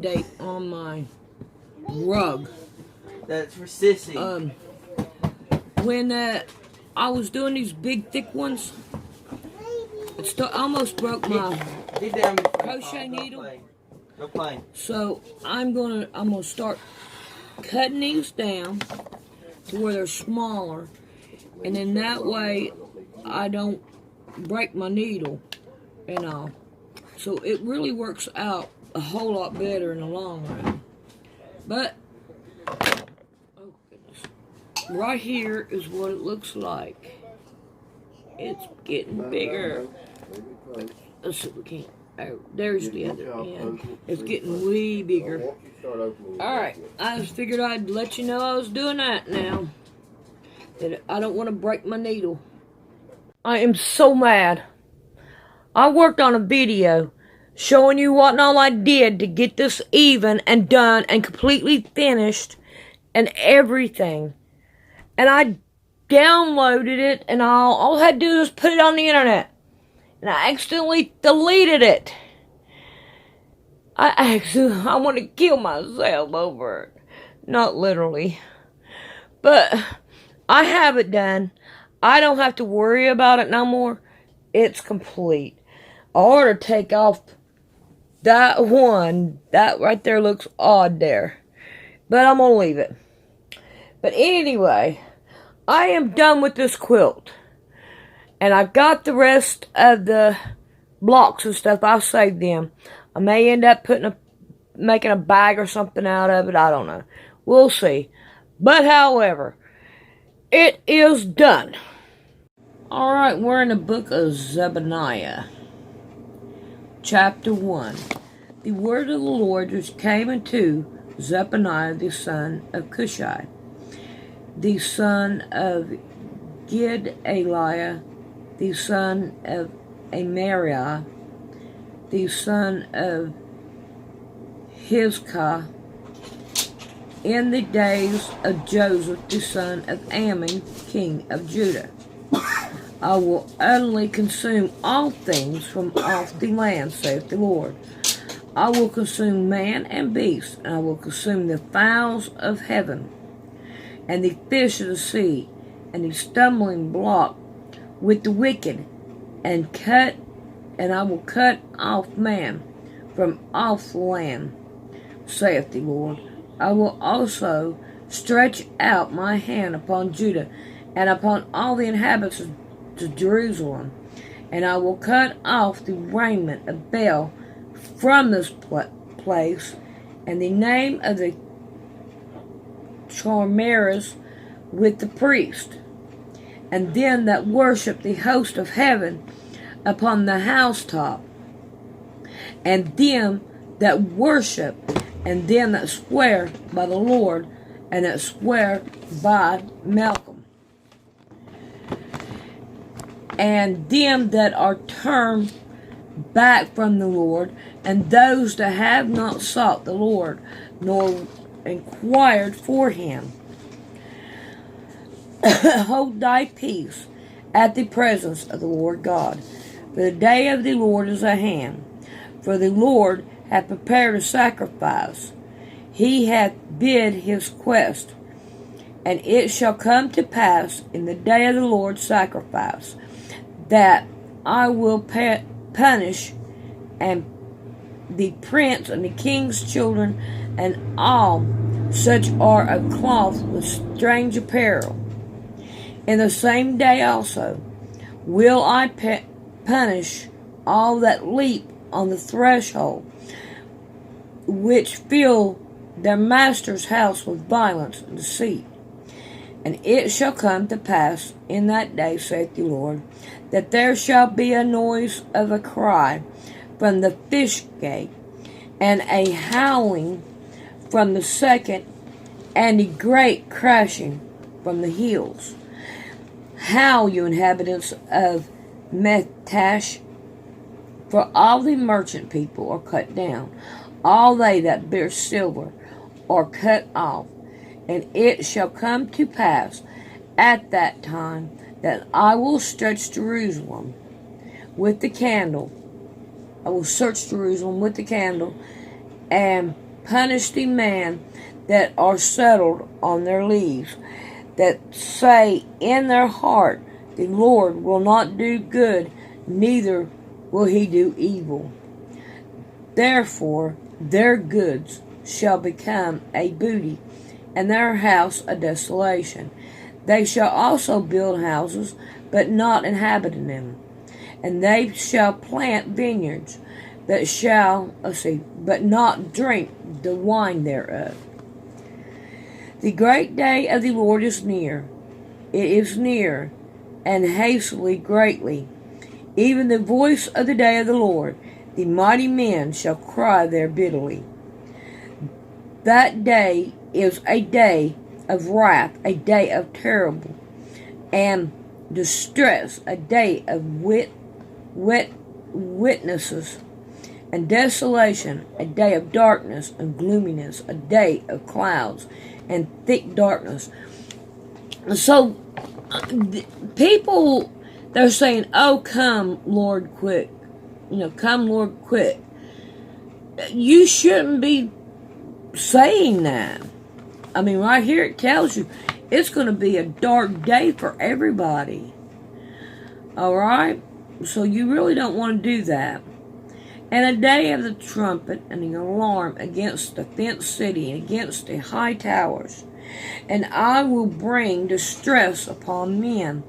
update on my rug. That's for Sissy. When I was doing these big thick ones, it almost broke my crochet needle. Go play. So I'm gonna start cutting these down to where they're smaller, and then that way I don't break my needle and all. So it really works out a whole lot better in the long run. But oh goodness, right here is what it looks like. It's getting bigger. Let's see if we can't. Oh, there's the other end. It's getting way bigger. Alright, I just figured I'd let you know I was doing that now. That I don't want to break my needle. I am so mad. I worked on a video showing you what all I did to get this even and done and completely finished and everything. And I downloaded it and all I had to do was put it on the internet. And I accidentally deleted it. I want to kill myself over it. Not literally. But I have it done. I don't have to worry about it no more. It's complete. I ought to take off that one. That right there looks odd there. But I'm going to leave it. But anyway, I am done with this quilt. And I got the rest of the blocks and stuff. I'll save them. I may end up making a bag or something out of it. I don't know. We'll see. But however, it is done. Alright, we're in the book of Zephaniah. Chapter 1. The word of the Lord which came unto Zephaniah the son of Cushai, the son of Gedaliah, the son of Amariah, the son of Hizkiah, in the days of Joseph, the son of Ammon, king of Judah. I will utterly consume all things from off the land, saith the Lord. I will consume man and beast, and I will consume the fowls of heaven, and the fish of the sea, and the stumbling block with the wicked, and I will cut off man from off the land, saith the Lord. I will also stretch out my hand upon Judah, and upon all the inhabitants of Jerusalem, and I will cut off the raiment of Baal from this place, and the name of the charmerers with the priest, and them that worship the host of heaven upon the housetop, and them that worship, and them that swear by the Lord, and that swear by Malcolm, and them that are turned back from the Lord, and those that have not sought the Lord, nor inquired for him. Hold thy peace at the presence of the Lord God, for the day of the Lord is at hand. For the Lord hath prepared a sacrifice. He hath bid his quest. And it shall come to pass in the day of the Lord's sacrifice, that I will punish and the prince and the king's children, and all such are of cloth with strange apparel. In the same day also will I punish all that leap on the threshold, which fill their master's house with violence and deceit. And it shall come to pass in that day, saith the Lord, that there shall be a noise of a cry from the fish gate, and a howling from the second, and a great crashing from the hills. Howl, you inhabitants of Methtash, for all the merchant people are cut down, all they that bear silver are cut off. And it shall come to pass at that time that I will stretch Jerusalem with the candle. I will search Jerusalem with the candle, and punish the man that are settled on their leaves, that say in their heart, the Lord will not do good, neither will he do evil. Therefore their goods shall become a booty, and their house a desolation. They shall also build houses, but not inhabit in them. And they shall plant vineyards, but not drink the wine thereof. The great day of the Lord is near. It is near, and hastily greatly. Even the voice of the day of the Lord, the mighty men shall cry there bitterly. That day is a day of wrath, a day of terrible and distress, a day of witnesses and desolation, a day of darkness and gloominess, a day of clouds and thick darkness. So people, they're saying, oh, come, Lord, quick. Come, Lord, quick. You shouldn't be saying that. I mean, right here it tells you it's going to be a dark day for everybody. All right? So you really don't want to do that. And a day of the trumpet and the alarm against the fenced city and against the high towers. And I will bring distress upon men,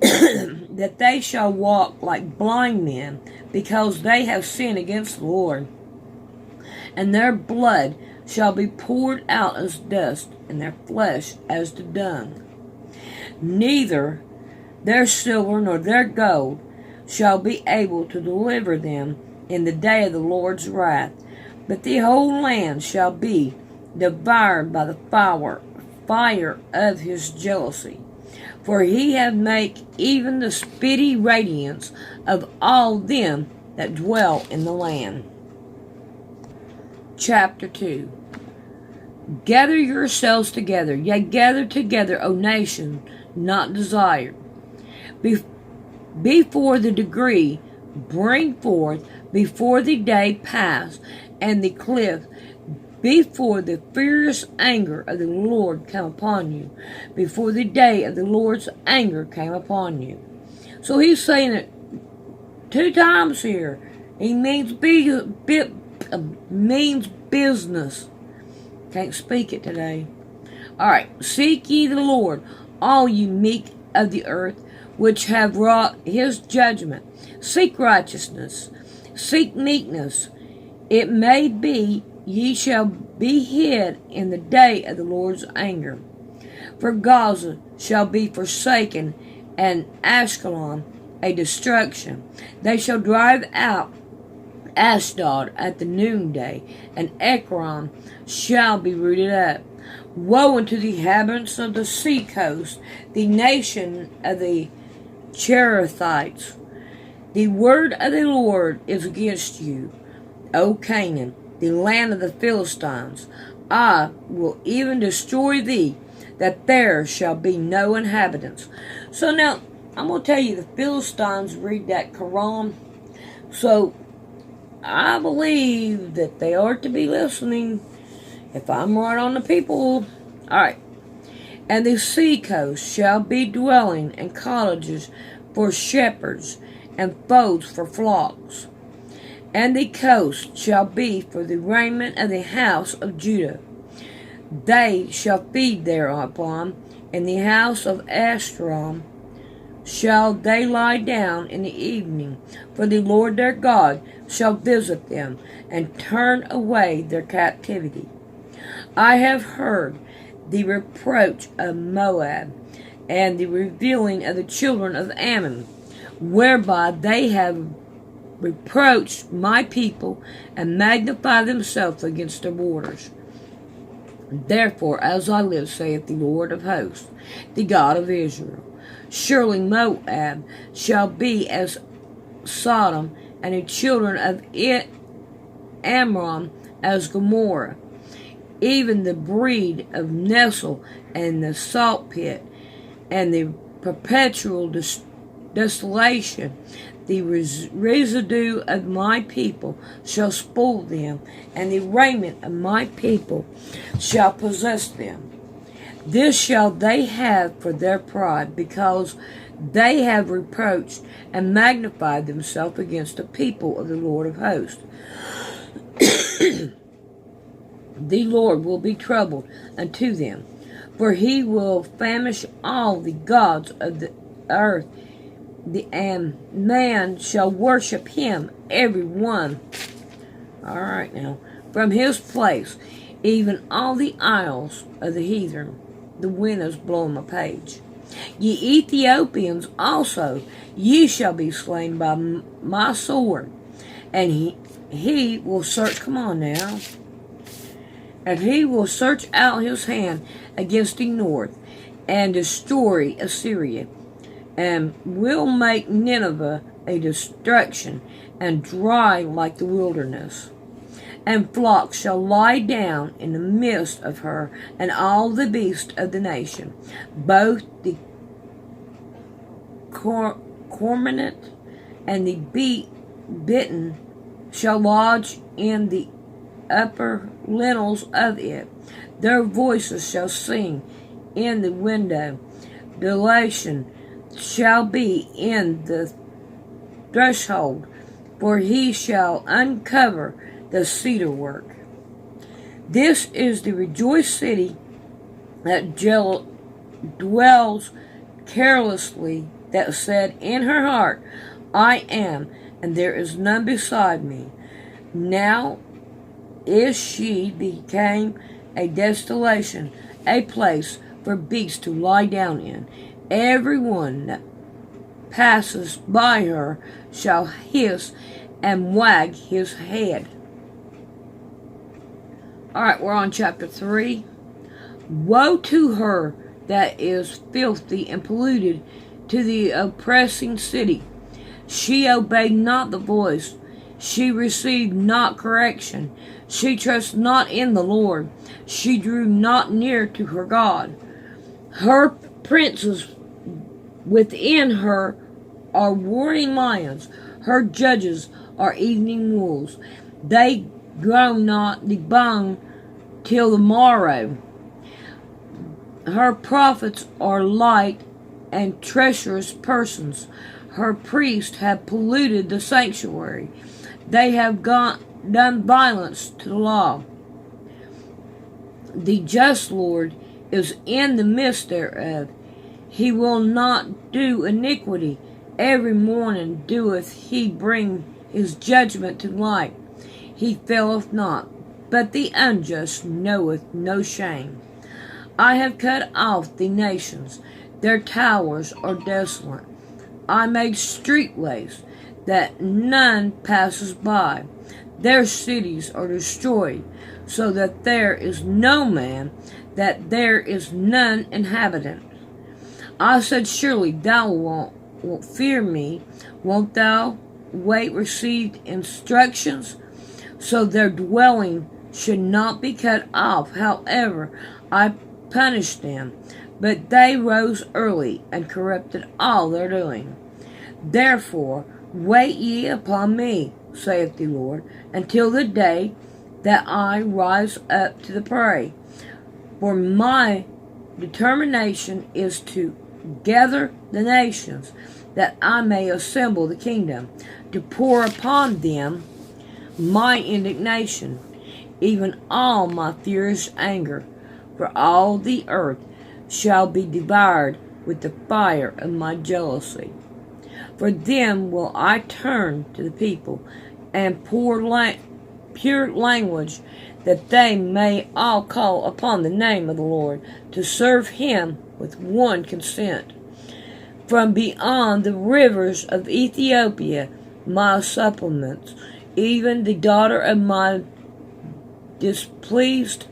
that they shall walk like blind men, because they have sinned against the Lord. And their blood shall be poured out as dust, and their flesh as the dung. Neither their silver nor their gold shall be able to deliver them in the day of the Lord's wrath, but the whole land shall be devoured by the fire of his jealousy. For he hath made even the spitty radiance of all them that dwell in the land. Chapter 2. Gather yourselves together, yea, gather together, O nation not desired. Before the degree bring forth, before the day pass, and the cliff, before the furious anger of the Lord come upon you, before the day of the Lord's anger came upon you. So he's saying it 2 times here. He means business. Can't speak it today. Alright. Seek ye the Lord, all you meek of the earth, which have wrought his judgment. Seek righteousness. Seek meekness. It may be ye shall be hid in the day of the Lord's anger. For Gaza shall be forsaken, and Ashkelon a destruction. They shall drive out Ashdod at the noonday, and Ekron shall be rooted up. Woe unto the inhabitants of the sea coast, the nation of the Cherethites. The word of the Lord is against you, O Canaan, the land of the Philistines. I will even destroy thee, that there shall be no inhabitants. So now, I'm going to tell you, the Philistines read that Quran. So, I believe that they are to be listening, if I'm right on the people. Alright. And the sea coast shall be dwelling, and cottages for shepherds, and folds for flocks. And the coast shall be for the raiment of the house of Judah. They shall feed thereupon. In the house of Ashtaroth shall they lie down in the evening, for the Lord their God shall visit them, and turn away their captivity. I have heard the reproach of Moab, and the revealing of the children of Ammon, whereby they have reproached my people, and magnified themselves against their borders. Therefore, as I live, saith the Lord of hosts, the God of Israel, surely Moab shall be as Sodom, and the children of Amram as Gomorrah, even the breed of Nestle, and the salt pit, and the perpetual desolation. The residue of my people shall spoil them, and the raiment of my people shall possess them. This shall they have for their pride, because they have reproached and magnified themselves against the people of the Lord of hosts. The Lord will be troubled unto them, for he will famish all the gods of the earth, and man shall worship him, every one. All right now, from his place, even all the isles of the heathen. The wind has blown my page. Ye Ethiopians also, ye shall be slain by my sword, and he will search. Come on now. And he will search out his hand against the north, and destroy Assyria, and will make Nineveh a destruction, and dry like the wilderness. And flocks shall lie down in the midst of her, and all the beasts of the nation, both the cormorant and the bittern shall lodge in the upper lintels of it. Their voices shall sing in the window. Desolation shall be in the threshold, for he shall uncover the cedar work. This is the rejoiced city that dwells carelessly, that said in her heart, I am, and there is none beside me. Now is she became a desolation, a place for beasts to lie down in. Every one that passes by her shall hiss and wag his head. Alright, we're on chapter 3. Woe to her that is filthy and polluted, to the oppressing city. She obeyed not the voice. She received not correction. She trusted not in the Lord. She drew not near to her God. Her princes within her are roaring lions. Her judges are evening wolves. They grow not the bone till the morrow. Her prophets are light and treacherous persons. Her priests have polluted the sanctuary. They have done violence to the law. The just Lord is in the midst thereof. He will not do iniquity. Every morning doeth he bring his judgment to light. He faileth not, but the unjust knoweth no shame. I have cut off the nations. Their towers are desolate. I made streetways that none passes by. Their cities are destroyed, so that there is no man, that there is none inhabitant. I said, surely thou wilt fear me. Won't thou wait received instructions? So their dwelling should not be cut off. However, I punished them. But they rose early and corrupted all their doing. Therefore, wait ye upon me, saith the Lord, until the day that I rise up to the prey. For my determination is to gather the nations, that I may assemble the kingdom, to pour upon them my indignation, even all my furious anger, for all the earth shall be devoured with the fire of my jealousy. For them will I turn to the people, and pure language, that they may all call upon the name of the Lord, to serve him with one consent. From beyond the rivers of Ethiopia, my supplements, even the daughter of my dispersed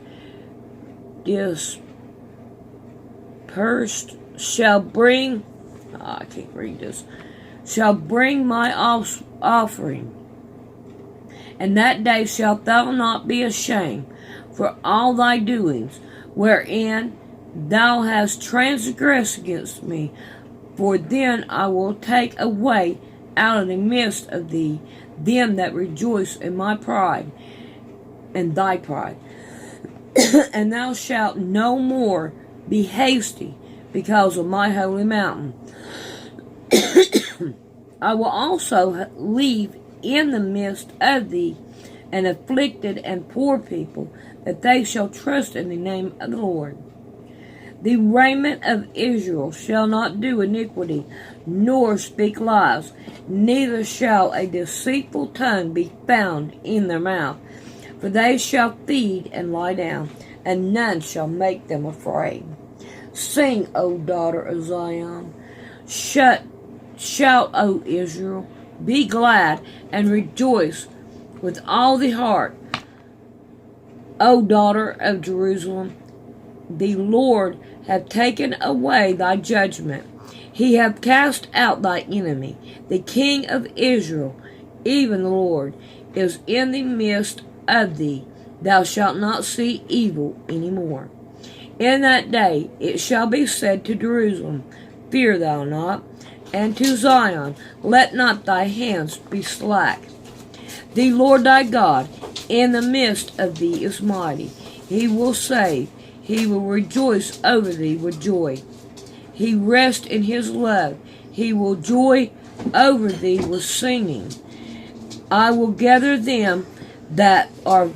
shall bring, I can't read this, shall bring my offering. And that day shalt thou not be ashamed for all thy doings, wherein thou hast transgressed against me. For then I will take away out of the midst of thee them that rejoice in my pride and thy pride. And thou shalt no more be hasty because of my holy mountain. I will also leave in the midst of thee an afflicted and poor people, that they shall trust in the name of the Lord. The remnant of Israel shall not do iniquity, nor speak lies, neither shall a deceitful tongue be found in their mouth. For they shall feed and lie down, and none shall make them afraid. Sing, O daughter of Zion. Shout, O Israel. Be glad and rejoice with all the heart, O daughter of Jerusalem. The Lord hath taken away thy judgment. He hath cast out thy enemy. The King of Israel, even the Lord, is in the midst of thee. Thou shalt not see evil any more. In that day it shall be said to Jerusalem, Fear thou not, and to Zion, Let not thy hands be slack. The Lord thy God in the midst of thee is mighty. He will save. He will rejoice over thee with joy. He rests in his love. He will joy over thee with singing. I will gather them that are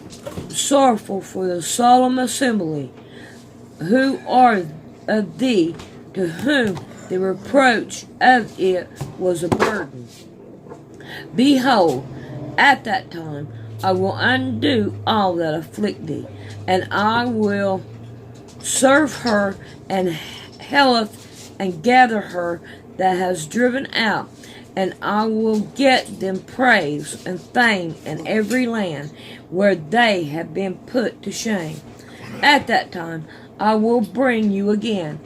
sorrowful for the solemn assembly, who are of thee, to whom the reproach of it was a burden. Behold, at that time I will undo all that afflict thee, and I will serve her and Heleth, and gather her that has driven out, and I will get them praise and fame in every land where they have been put to shame. At that time I will bring you again,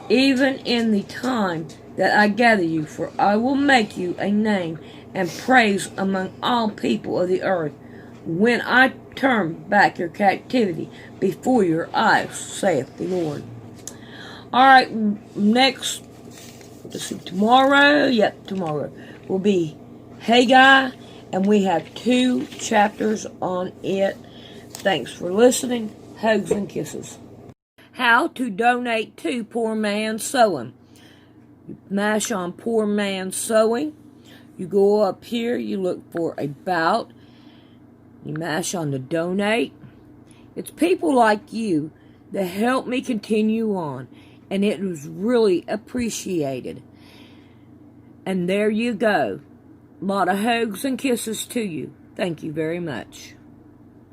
even in the time that I gather you, for I will make you a name and praise among all people of the earth, when I turn back your captivity before your eyes, saith the Lord. Alright, next, tomorrow will be Haggai, and we have 2 chapters on it. Thanks for listening. Hugs and kisses. How to donate to Poor Man Sewing. You mash on Poor Man Sewing. You go up here, you look for About. You mash on the Donate. It's people like you that help me continue on, and it was really appreciated. And there you go. A lot of hugs and kisses to you. Thank you very much.